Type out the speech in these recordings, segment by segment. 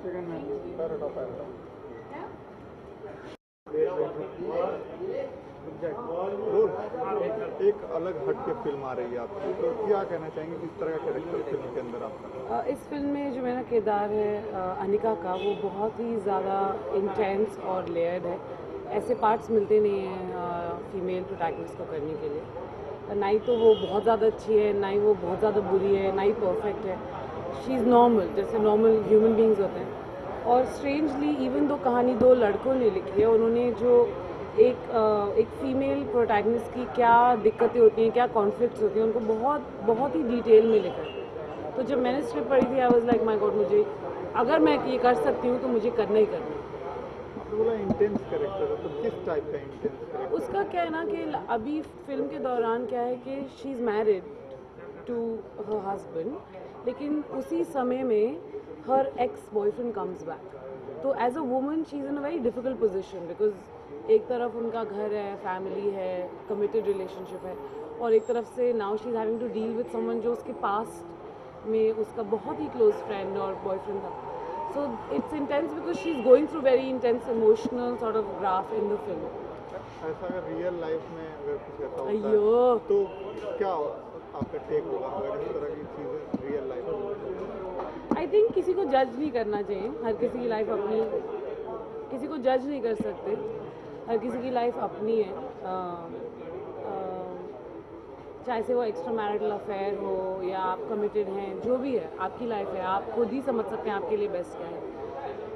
Second में पैर हटाओ। एक अलग हट के फिल्म आ रही है आपकी, तो क्या कहना चाहेंगे किस तरह का कैरेक्टर फिल्म के अंदर आपका? इस फिल्म में जो मेरा किरदार है अनिका का, वो बहुत ही ज़्यादा इंटेंस और लेयर्ड है। ऐसे पार्ट्स मिलते नहीं हैं फीमेल प्रोटैगनिस्ट को करने के लिए। ना ही तो वो बहुत ज़्यादा अच्छी है, ना ही वो बहुत ज़्यादा बुरी है, ना ही परफेक्ट है। शी इज़ नॉर्मल, जैसे नॉर्मल ह्यूमन बींग्स होते हैं। और स्ट्रेंजली इवन दो कहानी दो लड़कों ने लिखी है, उन्होंने जो एक फीमेल प्रोटैगनिस्ट की क्या दिक्कतें होती हैं, क्या कॉन्फ्लिक्ट्स होती हैं, उनको बहुत बहुत ही डिटेल में लिखा है। तो जब मैंने स्क्रिप्ट पढ़ी थी, I was like my God, मुझे अगर मैं ये कर सकती हूँ तो मुझे करना ही करना है। तो बोला इंटेंस कैरेक्टर है, तो किस टाइप का इंटेंस कैरेक्टर? उसका क्या है ना कि अभी फिल्म के दौरान क्या है कि she is married to her husband, लेकिन उसी समय में her ex boyfriend comes back. तो as a woman she is in a very difficult position, because एक तरफ उनका घर है, फैमिली है, कमिटेड रिलेशनशिप है, और एक तरफ से now she is having to deal with someone जो उसके पास्ट में उसका बहुत ही क्लोज फ्रेंड और बॉयफ्रेंड था। So it's intense because she's going through very intense emotional sort of graph in the film. ऐसा अगर रियल लाइफ में अगर कुछ ऐसा होता अयो है तो क्या आपका टेक होगा अगर इस तरह की चीज़ें रियल लाइफ में? आई थिंक किसी को जज नहीं करना चाहिए। हर किसी की लाइफ अपनी, किसी को जज नहीं कर सकते। हर किसी की लाइफ अपनी है। चाहे से वो एक्स्ट्रा मैरिटल अफेयर हो या आप कमिटेड हैं, जो भी है आपकी लाइफ है, आप खुद ही समझ सकते हैं आपके लिए बेस्ट क्या है।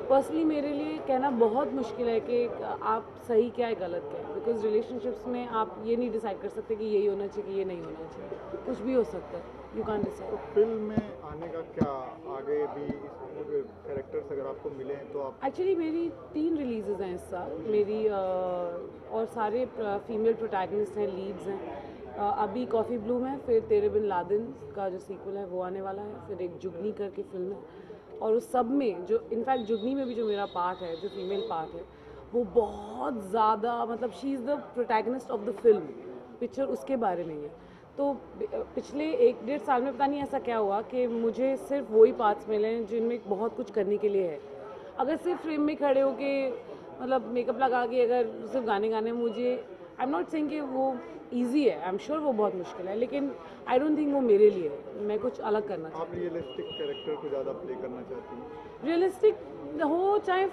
पर्सनली मेरे लिए कहना बहुत मुश्किल है कि आप सही क्या है गलत क्या है, बिकॉज रिलेशनशिप्स में आप ये नहीं डिसाइड कर सकते कि यही होना चाहिए कि ये नहीं होना चाहिए। कुछ भी हो सकता है, यू कैन डिसाइड। तो फिल्म में आने का क्या आगे भी कैरेक्टर्स अगर आपको मिले तो आप? एक्चुअली मेरी 3 रिलीजेज हैं इस साल मेरी, और सारे फीमेल प्रोटैगनिस्ट हैं, लीड्स हैं। अभी कॉफ़ी ब्लूम है, फिर तेरे बिन लादेन का जो सीक्वल है वो आने वाला है, फिर एक जुगनी करके फिल्म है। और उस सब में जो इनफैक्ट जुगनी में भी जो मेरा पार्ट है, जो फीमेल पार्ट है, वो बहुत ज़्यादा, मतलब she is the protagonist of the film. Picture उसके बारे में ही है। तो पिछले 1-1.5 साल में पता नहीं ऐसा क्या हुआ कि मुझे सिर्फ वही पार्ट्स मिले हैं जिनमें बहुत कुछ करने के लिए है। अगर सिर्फ फ्रेम में खड़े होके, मतलब मेकअप लगा के अगर सिर्फ गाने गाने, मुझे आई एम नॉट सेइंग कि वो ईजी है, आई एम श्योर वो बहुत मुश्किल है, लेकिन आई डोंट थिंक वो मेरे लिए है। मैं कुछ अलग करना चाहती आप रियलिस्टिक कैरेक्टर को ज़्यादा प्ले करना चाहती हैं? हूँ। रियलिस्टिक हो चाहे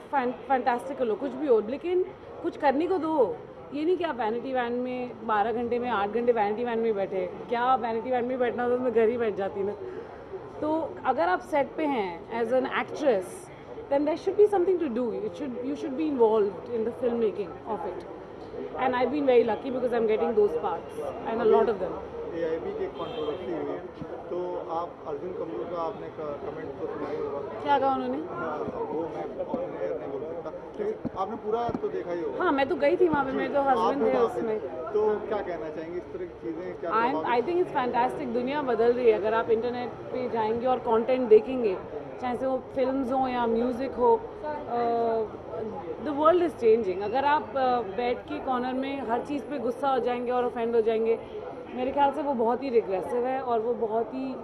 फैंटास्टिकल हो, कुछ भी हो, लेकिन कुछ करने को दो। ये नहीं कि आप वैनिटी वैन में 12 घंटे में 8 घंटे वैनिटी वैन में बैठे। क्या वैनिटी वैन में बैठना होता तो मैं घर ही बैठ जाती ना। तो अगर आप सेट पे हैं as an actress, then there should be something to do. You should be involved in the filmmaking of it. And I've been very lucky because I'm getting those parts and a lot of them. AIB की controversy हुई है, तो आप अर्जुन कपूर का आपने comment तो सुना ही होगा। क्या कहा उन्होंने? हाँ, वो मैं ऑन एयर नहीं बोल सकता, लेकिन आपने पूरा तो देखा ही होगा। हाँ, मैं तो गई थी वहाँ पे, मेरे तो हस्बैंड थे उसमें। तो क्या कहना चाहेंगे इस तरह की चीज़ें क्या? I think it's fantastic. दुनिया बदल रही है। अगर आप इंटरनेट पे जाएंगे और कंटेंट देखेंगे, चाहे से वो फिल्म्स हो या म्यूज़िक हो, द वर्ल्ड इज़ चेंजिंग। अगर आप बैठ के कॉर्नर में हर चीज़ पे गुस्सा हो जाएंगे और ऑफेंड हो जाएंगे, मेरे ख्याल से वो बहुत ही रिग्रेसिव है, और वो बहुत ही,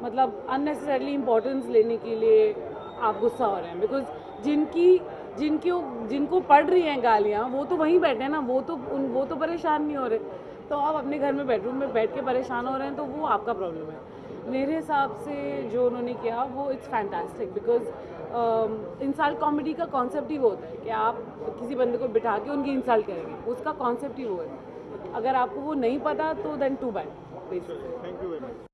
मतलब अननेसेसरली इम्पोर्टेंस लेने के लिए आप गुस्सा हो रहे हैं। बिकॉज जिनको पड़ रही हैं गालियाँ, वो तो वहीं बैठे हैं ना, वो तो परेशान नहीं हो रहे। तो आप अपने घर में बेडरूम में बैठ के परेशान हो रहे हैं, तो वो आपका प्रॉब्लम है। मेरे हिसाब से जो उन्होंने किया वो it's fantastic, because insult comedy का कॉन्सेप्ट ही वो होता है कि आप किसी बंदे को बिठा के उनकी इंसल्ट करेंगे, उसका कॉन्सेप्ट ही वो है। अगर आपको वो नहीं पता तो then too bad basically. Thank you very much.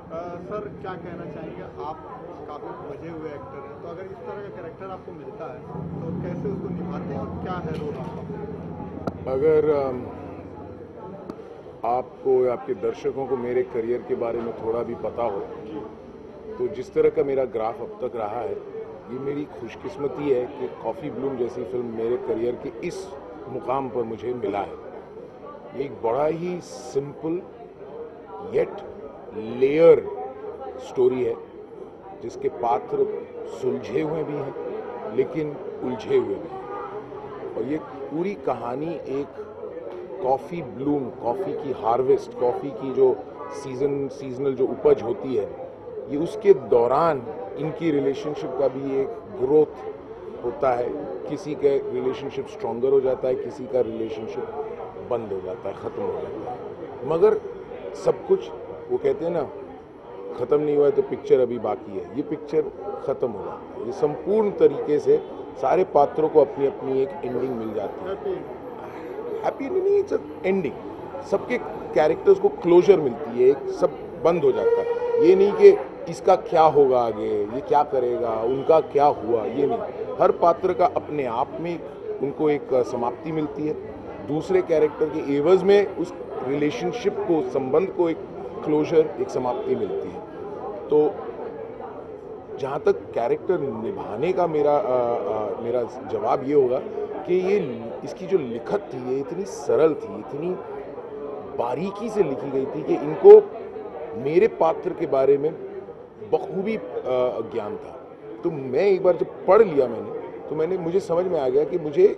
Sir क्या कहना चाहेंगे, आप काफ़ी बजे हुए एक्टर हैं, तो अगर इस तरह का कैरेक्टर आपको मिलता है तो कैसे उसको निभाते हैं और क्या है रोल आपका? अगर आपको या आपके दर्शकों को मेरे करियर के बारे में थोड़ा भी पता हो तो जिस तरह का मेरा ग्राफ अब तक रहा है, ये मेरी खुशकिस्मती है कि कॉफ़ी ब्लूम जैसी फिल्म मेरे करियर के इस मुकाम पर मुझे मिला है। ये एक बड़ा ही सिंपल येट लेयर स्टोरी है जिसके पात्र सुलझे हुए भी हैं लेकिन उलझे हुए भी हैं, और ये पूरी कहानी एक कॉफ़ी ब्लूम, कॉफ़ी की हार्वेस्ट, कॉफ़ी की जो सीजनल जो उपज होती है, ये उसके दौरान इनकी रिलेशनशिप का भी एक ग्रोथ होता है। किसी का रिलेशनशिप स्ट्रॉन्गर हो जाता है, किसी का रिलेशनशिप बंद हो जाता है, ख़त्म हो जाता है, मगर सब कुछ वो कहते हैं ना, ख़त्म नहीं हुआ है तो पिक्चर अभी बाकी है। ये पिक्चर ख़त्म हो जाता है, ये संपूर्ण तरीके से सारे पात्रों को अपनी अपनी एक एंडिंग मिल जाती है। हैप्पी नहीं, इट्स एंडिंग, सबके कैरेक्टर्स को क्लोजर मिलती है, एक सब बंद हो जाता है। ये नहीं कि इसका क्या होगा आगे, ये क्या करेगा, उनका क्या हुआ, ये नहीं। हर पात्र का अपने आप में उनको एक समाप्ति मिलती है, दूसरे कैरेक्टर के एवज में उस रिलेशनशिप को, संबंध को एक क्लोजर, एक समाप्ति मिलती है। तो जहाँ तक कैरेक्टर निभाने का मेरा जवाब ये होगा कि ये इसकी जो लिखत थी ये इतनी सरल थी, इतनी बारीकी से लिखी गई थी कि इनको मेरे पात्र के बारे में बखूबी ज्ञान था। तो मैं एक बार जब पढ़ लिया तो मुझे समझ में आ गया कि मुझे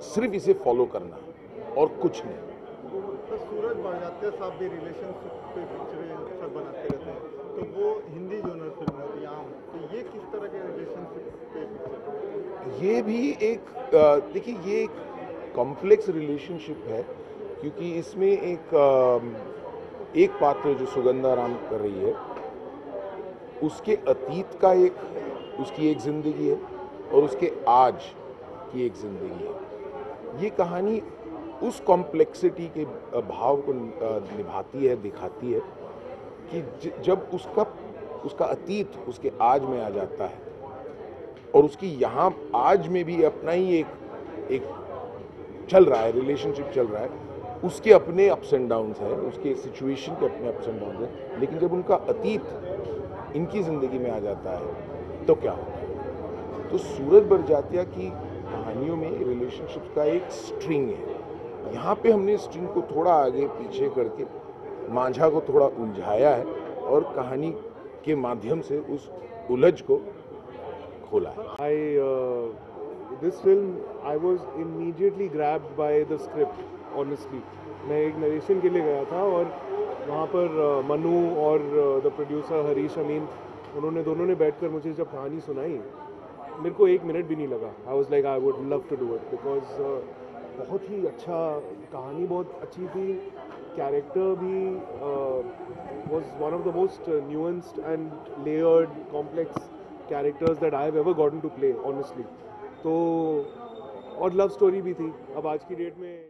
सिर्फ इसे फॉलो करना है और कुछ नहीं। तो सूरज बड़जात्या साहब भी रिलेशनशिप पे पिक्चरें अक्सर बनाते रहते हैं, तो वो हिंदी जोनर फिल्म होती है आम, तो ये किस तरह के रिलेशनशिप पे पिक्चर? ये भी एक देखिए, ये एक कॉम्प्लेक्स रिलेशनशिप है, क्योंकि इसमें एक पात्र जो सुगंधा राम कर रही है, उसके अतीत का उसकी एक ज़िंदगी है और उसके आज की एक ज़िंदगी है। ये कहानी उस कॉम्प्लेक्सिटी के भाव को निभाती है, दिखाती है कि जब उसका अतीत उसके आज में आ जाता है और उसकी यहाँ आज में भी अपना ही एक चल रहा है, रिलेशनशिप चल रहा है, उसके अपने अप्स एंड डाउन्स हैं, उसके सिचुएशन के अपने अप्स एंड डाउन्स हैं, लेकिन जब उनका अतीत इनकी ज़िंदगी में आ जाता है तो क्या होता है। तो सूरज बड़जात्या की कहानियों में रिलेशनशिप का एक स्ट्रिंग है। यहाँ पे हमने स्ट्रिंग को थोड़ा आगे पीछे करके मांझा को थोड़ा उलझाया है और कहानी के माध्यम से उस उलझ को खोला है। This film, I was immediately grabbed by the script, honestly. मैं एक नरेशन के लिए गया था और वहाँ पर मनु और द प्रोड्यूसर हरीश अमीन, उन्होंने दोनों ने बैठकर मुझे जब कहानी सुनाई, मेरे को 1 मिनट भी नहीं लगा। I was like I would love to do it, because बहुत ही अच्छा, कहानी बहुत अच्छी थी, कैरेक्टर भी was one of the most nuanced and layered complex characters that I have ever gotten to play, honestly. तो और लव स्टोरी भी थी। अब आज की डेट में